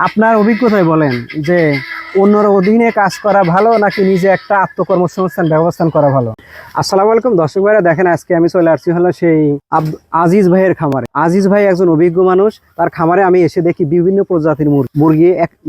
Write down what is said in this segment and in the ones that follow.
আপনার অভিজ্ঞতায় বলেন যে অন্যর অধীনে কাজ করা ভালো নাকি নিজে একটা আত্মকর্মসংস্থান ব্যবস্থা করা ভালো? আসসালামু আলাইকুম দর্শক ভাইরা, দেখেন আজকে আমি চলে আসছি হলো সেই আজিজ ভাইয়ের খামারে। আজিজ ভাই একজন অভিজ্ঞ মানুষ। তার খামারে আমি এসে দেখি বিভিন্ন প্রজাতির মুরগি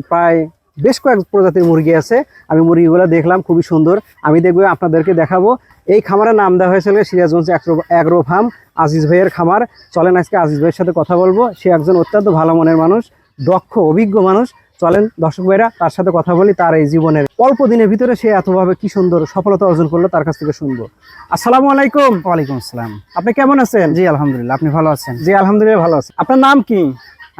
প্রায় বেশ কয়েক প্রজাতির মুরগি আছে। আমি মুরগিগুলো দেখলাম, খুবই সুন্দর। আমি দেখবো, আপনাদেরকে দেখাবো। এই খামারের নাম দেওয়া হয়েছিল সিরাজগঞ্জ অ্যাগ্রো ফার্ম, আজিজ ভাইয়ের খামার। চলেন আজকে আজিজ ভাইয়ের সাথে কথা বলবো। সে একজন অত্যন্ত ভালো মনের মানুষ, দক্ষ অভিজ্ঞ মানুষ। চলেন দর্শক ভাইরা তার সাথে কথা বলি। তার এই জীবনের অল্প দিনের ভিতরে সে এতভাবে কি সুন্দর সফলতা অর্জন করলো, তার কাছ থেকে শুনবো। আসসালামু আলাইকুম। ওয়ালাইকুম আসসালাম। আপনি কেমন আছেন? জি আলহামদুলিল্লাহ, আপনি ভালো আছেন? জি আলহামদুলিল্লাহ ভালো আছি। আপনার নাম কি?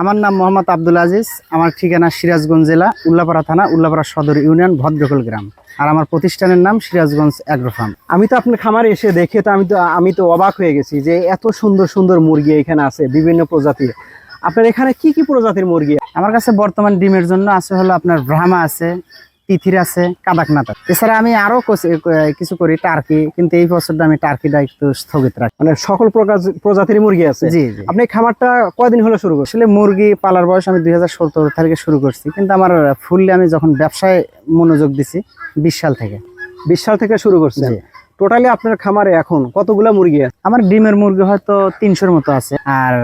আমার নাম মোহাম্মদ আব্দুল আজিজ। আমার ঠিকানা সিরাজগঞ্জ জেলা, উল্লাপাড়া থানা, উল্লাপাড়া সদর ইউনিয়ন, ভদ্রকল গ্রাম। আর আমার প্রতিষ্ঠানের নাম সিরাজগঞ্জ অ্যাগ্রো ফার্ম। আমি তো আপনার খামারে এসে দেখে তো আমি তো অবাক হয়ে গেছি যে এত সুন্দর সুন্দর মুরগি এখানে আছে, বিভিন্ন প্রজাতির। আপনার এখানে কি কি প্রজাতির মুরগি? আমার কাছে বর্তমান ডিমের জন্য আছে হলো আপনার ব্রাহ্মা আছে, তিথির আছে, কাদাকনাথ আছে। এছাড়া আমি আরো কিছু করি, টার্কি, কিন্তু এই বছরটা আমি টার্কিটা একটু স্থগিত রাখি। মানে সকল প্রজাতির মুরগি আছে? জি জি। আপনি এই খামারটা কয়দিন হলো শুরু করছেন? আসলে মুরগি পালার বয়স আমি 2017 তারিখে শুরু করছি, কিন্তু আমার ফুললি আমি যখন ব্যবসায় মনোযোগ দিছি 20 সাল থেকে। 20 সাল থেকে শুরু করছেন? টোটালি আপনার খামারে এখন কতগুলা মুরগি আছে? আমার ডিমের মুরগি হয়তো 300-র মতো আছে, আর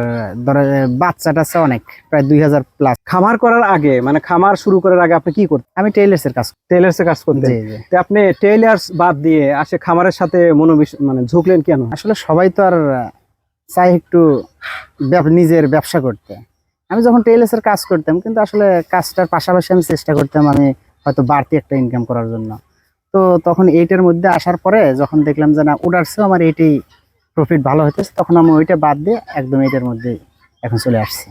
ধরো বাচ্চাটা আছে অনেক, প্রায় 2000 প্লাস। খামার করার আগে, মানে খামার শুরু করার আগে আপনি কি করতেন? আমি টেইলার্স এর কাজ করতেন। জি জি। তো আপনি টেইলার্স বাদ দিয়ে আসে খামারের সাথে মানে ঝুঁকলেন কেন? আসলে সবাই তো আর চাই একটু নিজের ব্যবসা করতে। আমি যখন টেইলার্স এর কাজ করতাম, কিন্তু আসলে কাজটার পাশাপাশি আমি চেষ্টা করতাম আমি হয়তো বাড়তি একটা ইনকাম করার জন্য। তো তখন এইটার মধ্যে আসার পরে যখন দেখলাম যে না, ওটারছেও আমার এইটাই প্রফিট ভালো হইতেছে, তখন আমি ওইটা বাদ দিয়ে একদম এইটার মধ্যে এখন চলে আসছি।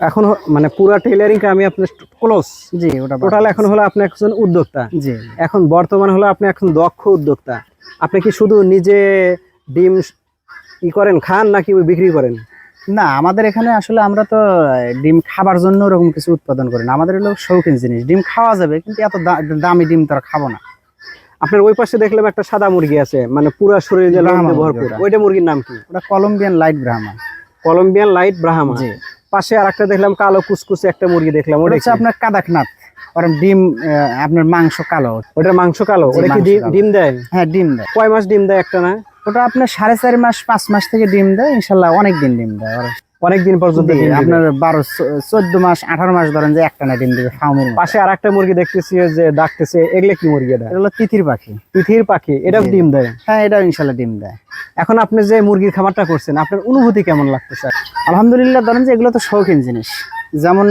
এখন মানে পুরো টেইলারিং আমি আপনার ক্লোজ। জি, ওটা টোটাল এখন হলো আপনি একজন উদ্যোক্তা। জি। এখন বর্তমান হলো আপনি এখন দক্ষ উদ্যোক্তা। আপনি কি শুধু নিজে ডিম করেন, খান, নাকি বিক্রি করেন? না, আমাদের এখানে আসলে আমরা তো ডিম খাবার জন্য ওরকম কিছু উৎপাদন করি না। আমাদের হলো শৌখিন জিনিস। ডিম খাওয়া যাবে, কিন্তু এত দামি ডিম তো আর খাবো না। আপনার ওই পাশে দেখলাম একটা সাদা মুরগি আছে, মানে পুরো শরীরে ভরপুর। ওইটা মুরগির নাম কি? ওটা Colombian light Brahma. Colombian light Brahma. জি। পাশে আরেকটা দেখলাম কালো কুচকুচে একটা মুরগি দেখলাম, ওটা হচ্ছে আপনার কাদাকনাথ। ওর ডিম আপনার মাংস কালো। ওটার মাংস কালো। ওটা কি ডিম দেয়? হ্যাঁ, ডিম দেয়। কয় মাস ডিম দেয় একটা না? ওটা আপনার 4.5 মাস 5 মাস থেকে ডিম দেয়, ইনশাল্লাহ অনেক দিন ডিম দেয়। অনেকদিন পর্যন্ত আপনার 12-14 মাস 18 মাস ধরেন যে একটা না ডিম দেবে ফার্মের। পাশে আরেকটা মুরগি দেখতেছি যে ডাকতেছে, এগুলো কি মুরগি? এটা হলো তিথির পাখি। তিথির পাখি, এটা ডিম দেয়? হ্যাঁ, এটা ইনশাল্লাহ ডিম দেয়। এখন আপনি যে মুরগির খামারটা করছেন, আপনার অনুভূতি কেমন লাগতেছে? আলহামদুলিল্লাহ, ধরেন যে এগুলো তো শৌখিন জিনিস, যেমন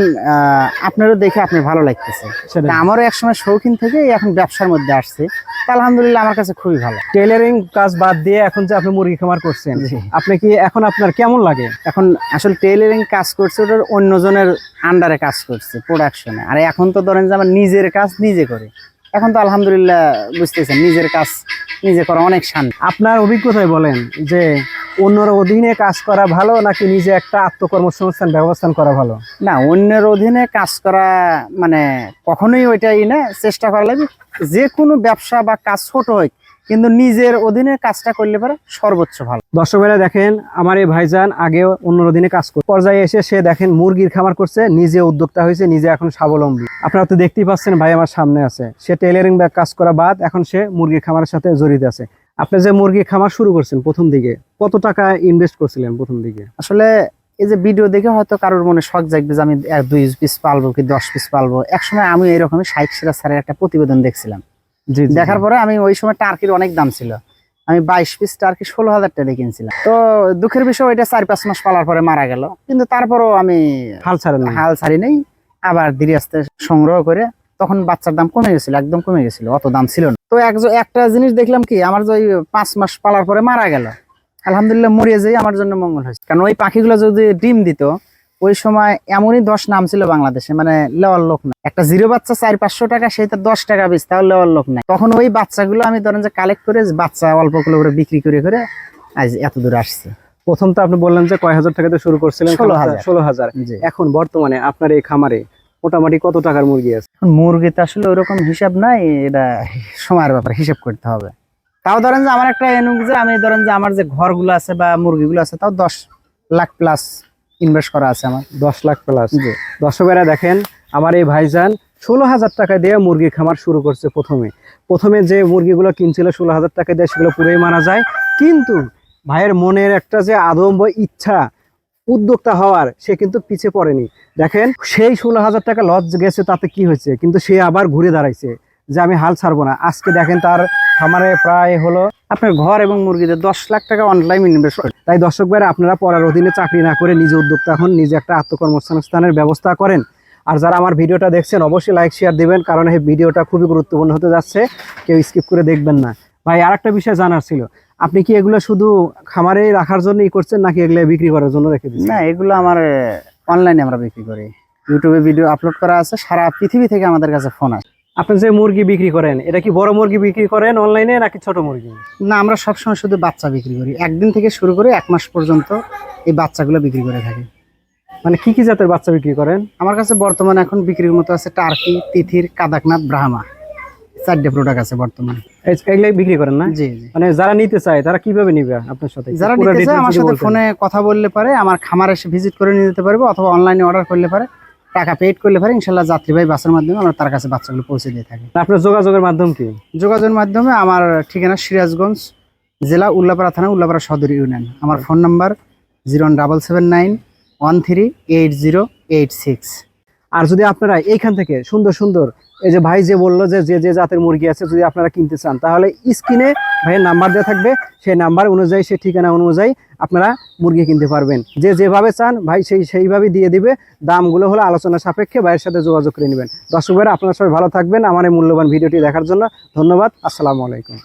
আপনারও দেখে আপনার ভালো লাগতেছে, আমারও একসময় শৌখিন থেকে এখন ব্যবসার মধ্যে আসছে। আলহামদুলিল্লাহ, আমার কাছে খুবই ভালো। টেইলারিং কাজ বাদ দিয়ে এখন যে আপনি মুরগি খামার করছেন, আপনি কি এখন আপনার কেমন লাগে? এখন আসলে টেইলারিং কাজ করছে, ওটার অন্যজনের আন্ডারে কাজ করছে প্রোডাকশনে। আর এখন তো ধরেন যে আমার নিজের কাজ নিজে করি। এখন তো আলহামদুলিল্লাহ বুঝতেছেন, নিজের কাজ নিজে করা অনেক শান্তি। আপনার অভিজ্ঞতায় বলেন যে অন্যর অধীনে কাজ করা ভালো নাকি নিজে একটা আত্মকর্মসংস্থান ব্যবস্থা করা ভালো? না, অন্যের অধীনে কাজ করা মানে কখনোই ওইটাই না, চেষ্টা করা লাগবে। যে কোনো ব্যবসা বা কাজ ছোট হয়, কিন্তু নিজের অধীনে কাজটা করলে পারে সর্বোচ্চ ভালো। দর্শক ভাইরা দেখেন, আমার এই ভাইজান আগে অন্যর অধীনে কাজ করে পর্যায়ে এসে সে দেখেন মুরগির খামার করছে, নিজে উদ্যোক্তা হয়েছে, নিজে এখন স্বাবলম্বী। আপনারা তো দেখতেই পাচ্ছেন, ভাই আমার সামনে আছে। সে টেইলারিং বা কাজ করা বাদ এখন সে মুরগির খামারের সাথে জড়িত আছে। আপনি যে মুরগির খামার শুরু করছেন, প্রথম দিকে কত টাকা ইনভেস্ট করছিলেন প্রথম দিকে? আসলে এই যে ভিডিও দেখে হয়তো কারোর মনে শখ জাগবে যে আমি 2 পিস পালবো কি 10 পিস পালবো। একসময় আমি এরকমই শাইখ সিরাজ স্যারের একটা প্রতিবেদন দেখছিলাম। দেখার পরে আমি ওই সময় টার্কির অনেক দাম ছিল, আমি 22 পিস টার্কি 16,000 টাকা কিনছিলাম। তো দুঃখের বিষয়, ওইটা 4-5 মাস পালার পরে মারা গেল। কিন্তু তারপরও আমি হাল ছাড়ি নেই, আবার ধীরে আস্তে সংগ্রহ করে। তখন বাচ্চার দাম কমে গেছিল, একদম কমে গেছিল, অত দাম ছিল না। তো একটা জিনিস দেখলাম কি, আমার যে 5 মাস পালার পরে মারা গেল, আলহামদুলিল্লাহ মরিয়ে যাই আমার জন্য মঙ্গল হয়েছে। কারণ ওই পাখিগুলো যদি ডিম দিত, ওই সময় এমনই 10 নাম ছিল বাংলাদেশে, মানে লেওয়ার লোক না। একটা জিরো বাচ্চা 400-500 টাকা, সেটা 10 টাকা বেশ, তাও লেওয়ার লোক নাই। তখন ওই বাচ্চাগুলো আমি ধরেন যে কালেক্ট করে বাচ্চা অল্প করে বিক্রি করে আজ এত দূর আসছে। প্রথম তো আপনি বললেন যে কয় হাজার টাকাতে শুরু করছিলেন? 16,000। এখন বর্তমানে আপনার এই খামারে মোটামুটি কত টাকার মুরগি আছে? মুরগিতে আসলে ওরকম হিসাব নাই, এটা সময়ের ব্যাপারে হিসাব করতে হবে। তাও ধরেন যে আমার একটা যে আমি ধরেন যে আমার যে ঘরগুলো আছে বা মুরগিগুলো আছে, তাও 10 লাখ প্লাস ইনভেস্ট করা আছে আমার। 10 লাখ প্লাস। দর্শকেরা দেখেন, আমার এই ভাইজান 16,000 টাকা দিয়ে মুরগি খামার শুরু করছে। প্রথমে যে মুরগিগুলো কিনছিল 16,000 টাকা দিয়ে, সেগুলো পুরোই মারা যায়। কিন্তু ভাইয়ের মনের একটা যে আদম্ব ইচ্ছা উদ্যোক্তা হওয়ার, সে কিন্তু পিছে পড়েনি। দেখেন, সেই 16,000 টাকা লস গেছে, তাতে কি হয়েছে, কিন্তু সে আবার ঘুরে দাঁড়াইছে যে আমি হাল ছাড়বো না। আজকে দেখেন তার খামারে প্রায় হলো আপনার ঘর এবং মুরগিতে 10 লাখ টাকা অনলাইন ইনভেস্ট করে। তাই দর্শক ভাইরা, আপনারা পড়ার অধীনে চাকরি না করে নিজে উদ্যোক্তা হন, নিজে একটা আত্মকর্মসংস্থানের ব্যবস্থা করেন। আর যারা আমার ভিডিওটা দেখছেন অবশ্যই লাইক শেয়ার দিবেন, কারণ এই ভিডিওটা খুবই গুরুত্বপূর্ণ হতে যাচ্ছে, কেউ স্কিপ করে দেখবেন না। ভাই, আর একটা বিষয় জানার ছিল, আপনি কি এগুলো শুধু খামারে রাখার জন্যই করছেন, নাকি এগুলো বিক্রি করার জন্য রেখে দিচ্ছেন? না, এগুলো আমার অনলাইনে আমরা বিক্রি করি। ইউটিউবে ভিডিও আপলোড করা আছে, সারা পৃথিবী থেকে আমাদের কাছে ফোন আসে। আপনি যে মুরগি বিক্রি করেন, এটা কি বড় মুরগি বিক্রি করেন অনলাইনে, নাকি ছোট মুরগি? না, আমরা সবসময় শুধু বাচ্চা বিক্রি করি। একদিন থেকে শুরু করে 1 মাস পর্যন্ত এই বাচ্চাগুলো বিক্রি করে থাকি। মানে কি কি জাতের বাচ্চা বিক্রি করেন? আমার কাছে বর্তমানে এখন বিক্রির মতো আছে টার্কি, তিথির, কাদাকনাথ, ব্রাহ্মা, 4টে প্রোডাক্ট আছে বর্তমানে। এগুলো বিক্রি করেন না? জি জি। মানে যারা নিতে চায় তারা কিভাবে নিবে আপনার সাথে? যারা পুরো নিতে চায় details আমার যদি সাথে বলতেন। ফোনে কথা বললে পারে, আমার খামারে এসে ভিজিট করে নিয়ে যেতে পারবো, অথবা অনলাইনে অর্ডার করলে পারে, টাকা পেড করলে পারে। ইনশাল্লাহ যাত্রীবাহী বাসের মাধ্যমে আমরা তার কাছে বাচ্চাগুলো পৌঁছে দিয়ে থাকি। আপনার যোগাযোগের মাধ্যম কি? যোগাযোগের মাধ্যমে আমার ঠিকানা সিরাজগঞ্জ জেলা, উল্লাপাড়া থানা, উল্লাপাড়া সদর ইউনিয়ন। আমার ফোন নাম্বার 01779138086। আর যদি আপনারা এইখান থেকে সুন্দর সুন্দর, এই যে ভাই যে বললো যে যে যে জাতের মুরগি আছে, যদি আপনারা কিনতে চান, তাহলে স্ক্রিনে ভাইয়ের নাম্বার দেওয়া থাকবে, সেই নাম্বার অনুযায়ী, সেই ঠিকানা অনুযায়ী আপনারা মুরগি কিনতে পারবেন। যে যেভাবে চান ভাই সেইভাবেই দিয়ে দিবে। দামগুলো হলো আলোচনা সাপেক্ষে, ভাইয়ের সাথে যোগাযোগ করে নেবেন। দর্শক ভাইরা, আপনারা সবাই ভালো থাকবেন। আমার এই মূল্যবান ভিডিওটি দেখার জন্য ধন্যবাদ। আসসালামু আলাইকুম।